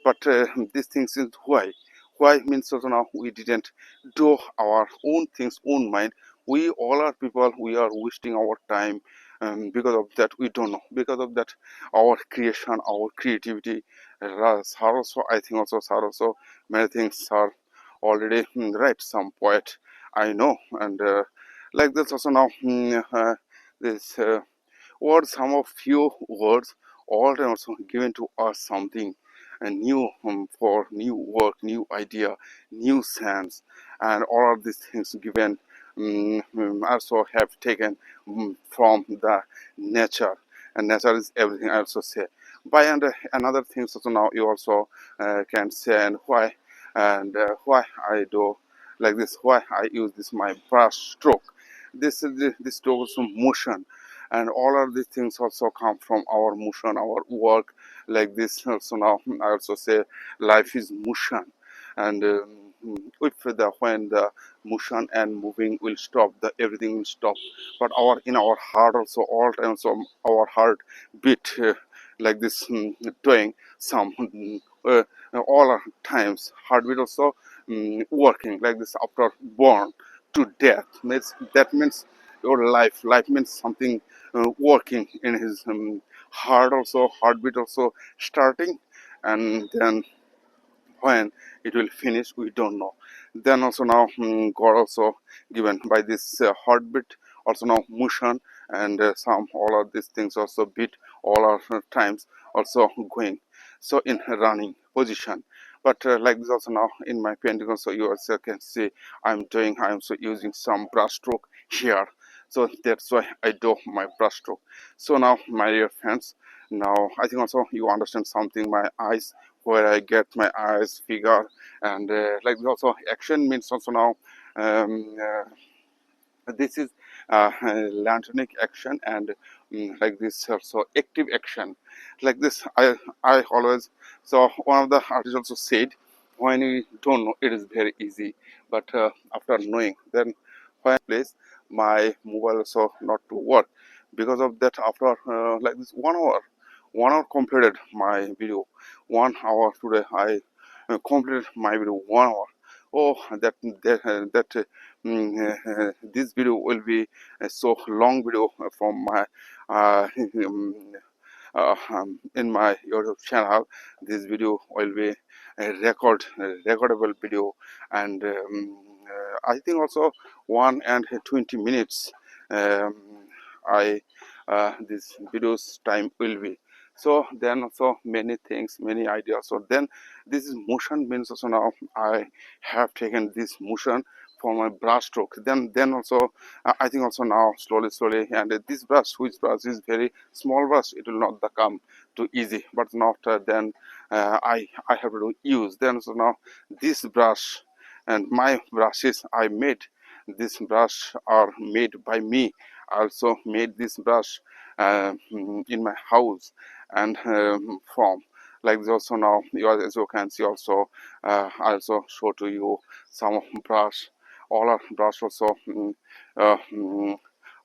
But these things is why means also now we didn't do our own things, own mind. We all are people, we are wasting our time. Because of that we don't know. Because of that our creation, our creativity, are also I think also are also many things are already right. Some poet I know. And like this also now this words, some of few words, all are also given to us something new, for new work, new idea, new sense. And all of these things given also have taken from the nature. And nature is everything, I also say. By and another things also now you also can say. And why I do like this, why I use this my brush stroke. this goes from motion, and all of these things also come from our motion, our work. Like this also now I also say life is motion. And if the when the motion and moving will stop, the everything will stop. But our in our heart also all times our heart beat like this, doing some all our times heartbeat also working like this after born to death. That means your life means something working in his heart also, heartbeat also starting, and then when it will finish we don't know. Then also now God also given by this heartbeat also now motion, and some all of these things also beat all our times also going so in running position. But like this also now in my painting also you also can see I'm so using some brush stroke here. So that's why I do my brush stroke. So now my dear friends, now I think also you understand something my eyes, where I get my eyes figure, and like also action means also now this is lanternic action, and like this also active action. Like this I always, so one of the artists also said when you don't know it is very easy, but after knowing then when place my mobile also not to work. Because of that after like this 1 hour completed my video. 1 hour today I completed my video 1 hour. Oh, this video will be a so long video from my uh, um, in my YouTube channel. This video will be a recordable video, and I think also 1 and 20 minutes. Um, I this video's time will be. So then also many things, many ideas. So then this is motion means also now I have taken this motion for my brush stroke. Then also I think also now slowly, and this brush, which brush is very small brush, it will not become too easy. But not then I have to use. Then so now this brush and my brushes I made. This brush are made by me. I also made this brush in my house, and from like this also now as you can see also I also show to you some brush. All our brush also uh, mm,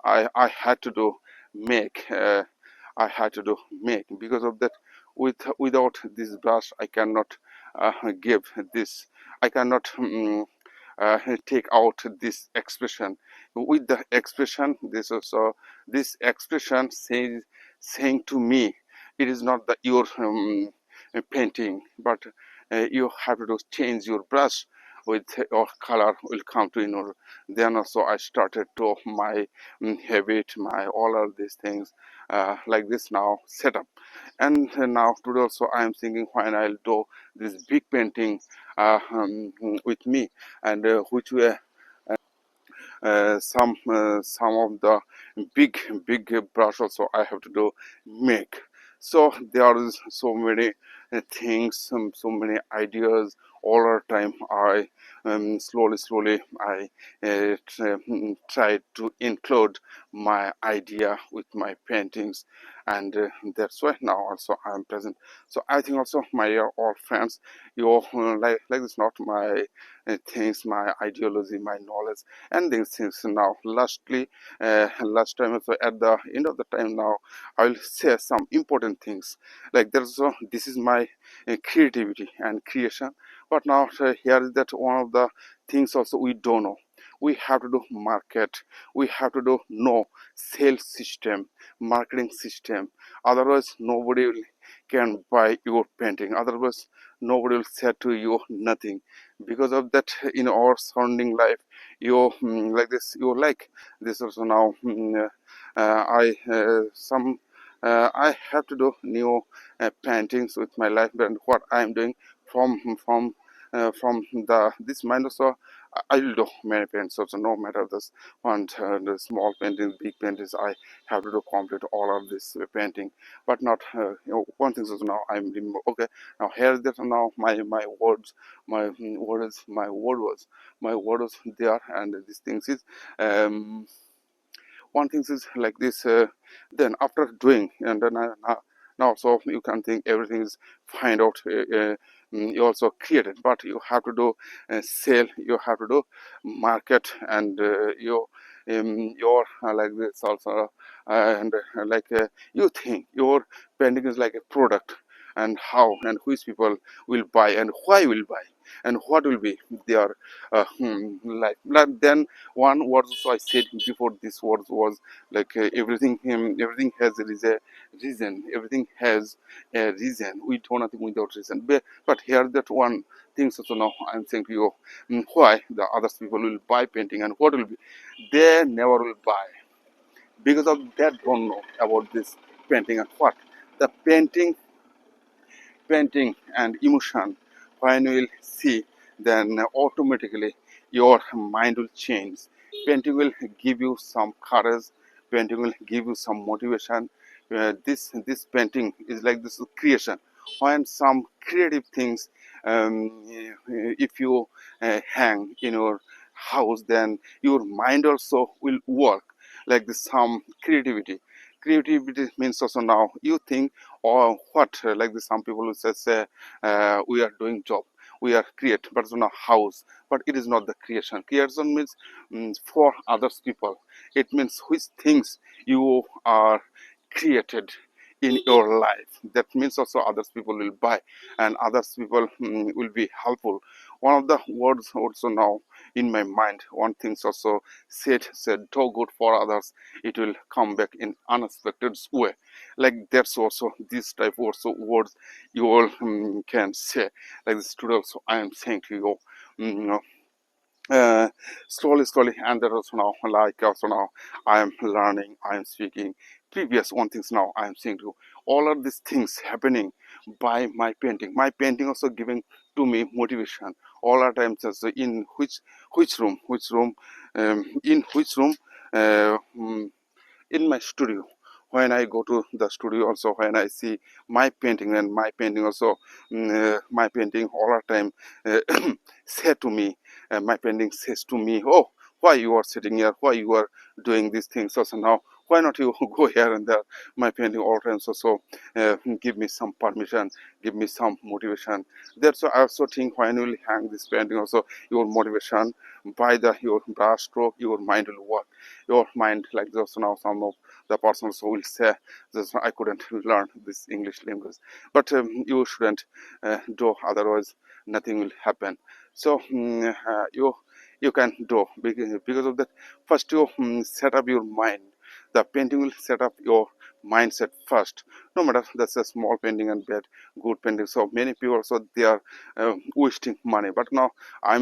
I had to do make I had to do make. Because of that, without this brush I cannot give this, I cannot take out this expression. With the expression, this also, this expression saying to me it is not the your painting, but you have to change your brush with your color will come to then also I started to my habit, my all of these things like this now setup. And now today also I am thinking when I'll do this big painting with me, and which were some of the big brush also I have to do make. So there is so many things, so many ideas. All the time I slowly I try to include my idea with my paintings, and that's why now also I am present. So I think also my all friends, you like this not my things, my ideology, my knowledge, and these things. Now last time also at the end of the time now I will say some important things. Like there's this is my creativity and creation. But now here is that one of the things also we don't know. We have to do market, we have to do know sales system, marketing system. Otherwise nobody will can buy your painting. Otherwise nobody will say to you nothing. Because of that, in our surrounding life, you like this, you like this also now I some I have to do new paintings with my life. And what I am doing from the this mind also, I will do many paintings also, no matter this one the small paintings, big paintings, I have to do complete all of this painting. But not one thing is now I'm okay. Now here that now my words, my word was there, and these things is um one thing is like this. Then after doing, and then now so you can think everything is find out. You also created, but you have to do sale. You have to do market, and your like this also, and like you think your painting is like a product, and how and which people will buy and why will buy and what will be their life. Then one word so I said before this word was like everything has a reason. Everything has a reason. We do nothing without reason. But here that one thing also now I'm saying to you, why the other people will buy painting and what will be they never will buy because of that don't know about this painting and what the painting and emotion when you will see, then automatically your mind will change. Painting will give you some courage. Painting will give you some motivation. This painting is like this creation. When some creative things, if you hang in your house, then your mind also will work like this. Some creativity means also now you think or what like this some people will say we are doing job, we are create, but it's not house, but it is not the creation means for others people. It means which things you are created in your life, that means also others people will buy and others people will be helpful. One of the words also now in my mind, one things also said do good for others, it will come back in unexpected way. Like that's also this type also words you all can say like this today also I am saying to you, mm, slowly and there also now like also now I am learning, I am speaking previous one things now I am saying to you, all of these things happening by my painting also giving to me motivation all our times in which room in which room uh, mm, in my studio. When I go to the studio also, when I see my painting and my painting also, my painting all the time say to me, my painting says to me, oh, why you are sitting here, why you are doing these things also now, why not you go here and there. My painting all times also give me some permission, give me some motivation. That's why I also think when you will hang this painting also, your motivation by the your brush stroke, your mind will work. Your mind like this now some of the persons will say this I couldn't learn this English language, but you shouldn't do, otherwise nothing will happen. So you can do because of that. First you set up your mind. The painting will set up your mindset first, no matter that's a small painting and bad good painting. So many people also they are wasting money, but now I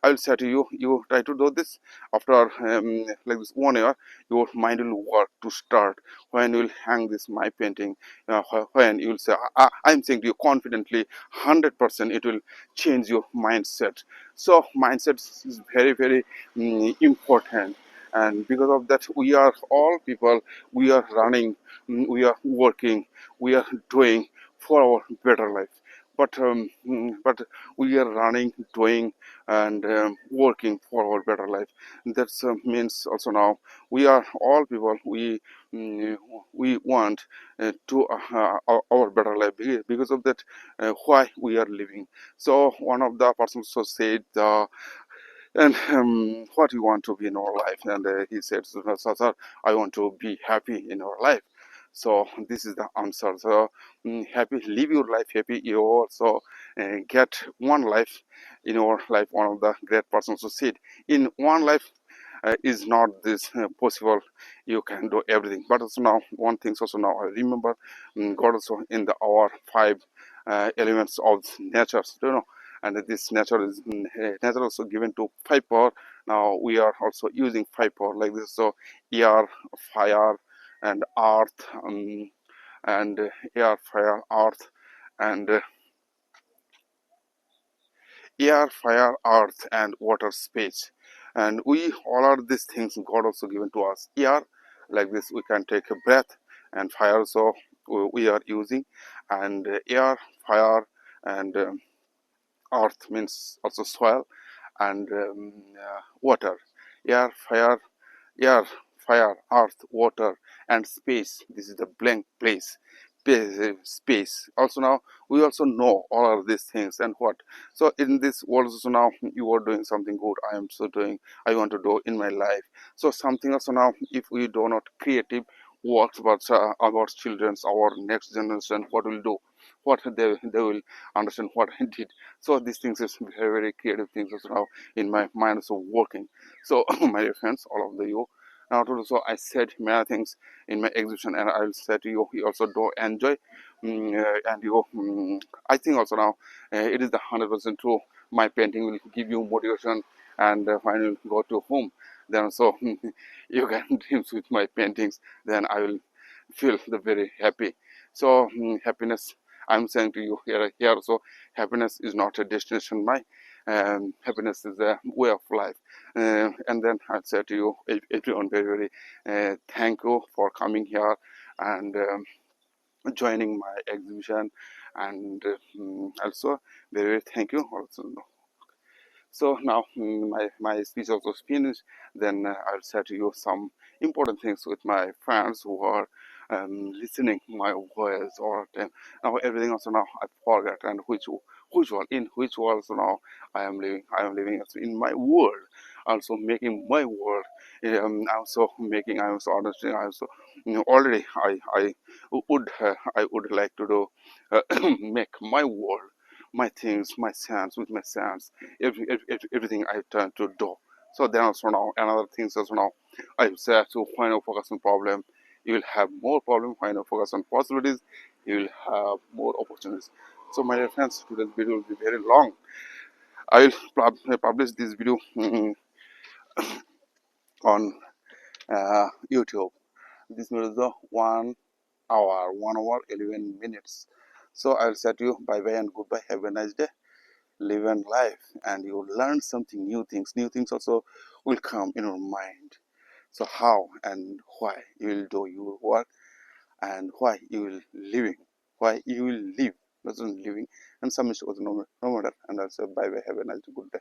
will say to you, you try to do this after like this 1 year, your mind will work to start. When you will hang this my painting, when you will say I'm saying to you confidently 100% it will change your mindset. So mindset is very important, and because of that we are all people, we are running, we are working, we are doing for our better life. But we are running, doing, and working for our better life. That means also now we are all people. Mm, we want to our better life because of that. Why we are living. So one of the persons so said, and what you want to be in our life, and he said, sir, I want to be happy in our life. So this is the answer. So happy, live your life happy. You also get one life in your life. One of the great persons who said, in one life is not this possible. You can do everything. But also now one thing also now I remember, God also in the our five elements of nature, you know, and this nature is nature also given to five power. Now we are also using five power like this. So air, fire, and earth, and air, fire, earth, and air, fire, earth, and water, space. And we all are these things God also given to us. Air, like this, we can take a breath, and fire, so we are using, and air, fire, and earth means also soil, and water, air, fire, air, fire, earth, water, and space. This is the blank place. Space. Also now we also know all of these things and what. So in this world also now you are doing something good. I am so doing. I want to do in my life. So something also now if we do not creative works about children's our next generation, what will do, what they will understand what I did. So these things is very very creative things also now in my mind also working. So my dear friends, all of the you now also I said many things in my exhibition, and I'll say to you, you also do enjoy. And you I think also now it is the 100% true. My painting will give you motivation, and when you go to home, then so you can dreams with my paintings, then I will feel the very happy. So happiness, I'm saying to you here also, happiness is not a destination. My happiness is a way of life. And then I say to you, everyone, very very thank you for coming here and joining my exhibition, and also very very thank you also. So now my speech also finished. Then I'll say to you some important things with my friends who are listening my voice, or now everything also now I forget, and which one in which world also now I am living. I am living also in my world, also making my world. Also making. I also understanding. I also already I would like to do make my world, my things, my sense with my sense, everything I turn to do. So then also now another thing also now I say to when you focus on problem, you will have more problem. When you focus on possibilities, you will have more opportunities. So my dear friends, today's video will be very long. I will publish this video on YouTube. This video is the 1 hour, 1 hour 11 minutes. So I'll say to you bye bye and goodbye. Have a nice day. Live and life, and you learn something, new things also will come in your mind. So how and why you will do your work, and why you will living, why you will live, not only living, and some is also no matter. And I'll say bye bye, have a nice good day.